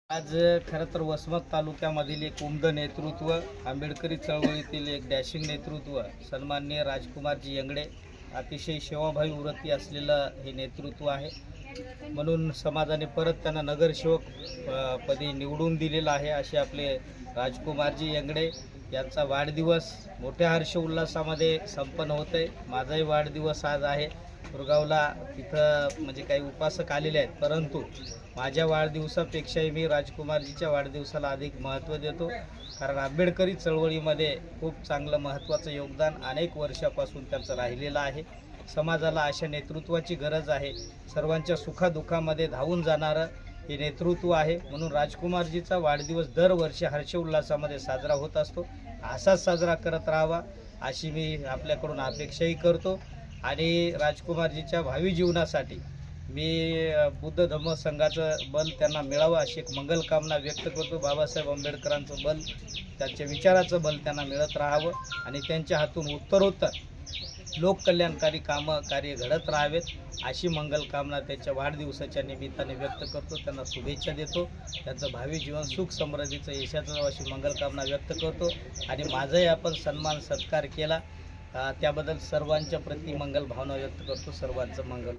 आज खरं तर वसमत तालुक्यामधील एक उमद नेतृत्व, आंबेडकरी चळवळीतील एक डॅशिंग नेतृत्व, सन्माननीय राजकुमारजी यंगडे, अतिशय सेवाभावी वृत्ती असलेलं हे नेतृत्व आहे. म्हणून समाजाने परत त्यांना नगरसेवक पदी निवडून दिलेलं आहे. असे आपले राजकुमारजी यंगडे यांचा वाढदिवस मोठ्या हर्ष उल्हासामध्ये संपन्न होत आहे. माझाही वाढदिवस आज आहे. पुरगावला तिथं म्हणजे काही उपासक आलेले आहेत, परंतु माझ्या वाढदिवसापेक्षाही मी राजकुमारजीच्या वाढदिवसाला अधिक महत्त्व देतो. कारण आंबेडकरी चळवळीमध्ये खूप चांगलं महत्त्वाचं योगदान अनेक वर्षापासून त्यांचं राहिलेलं आहे. समाजाला अशा नेतृत्वाची गरज आहे. सर्वांच्या सुखादुःखामध्ये धावून जाणारं हे नेतृत्व आहे. म्हणून राजकुमारजीचा वाढदिवस दरवर्षी हर्षोल्लासामध्ये साजरा होत असतो. असाच साजरा करत राहावा अशी मी आपल्याकडून अपेक्षाही करतो. आणि राजकुमारजीच्या भावी जीवनासाठी मी बुद्ध धम्म संघाचं बल त्यांना मिळावं अशी एक मंगलकामना व्यक्त करतो. बाबासाहेब आंबेडकरांचं बल, त्यांच्या विचाराचं बल त्यांना मिळत राहावं आणि त्यांच्या हातून उत्तरोत्तर लोककल्याणकारी कार्य घडत राहावेत अशी मंगलकामना त्यांच्या वाढदिवसाच्या निमित्ताने व्यक्त करतो. त्यांना शुभेच्छा देतो. त्यांचं भावी जीवन सुख समृद्धीचं यशाचं अशी मंगलकामना व्यक्त करतो. आणि माझाही आपण सन्मान सत्कार केला त्याबद्दल सर्वांच्या प्रति मंगल भावना व्यक्त करतो. सर्वांचं मंगल.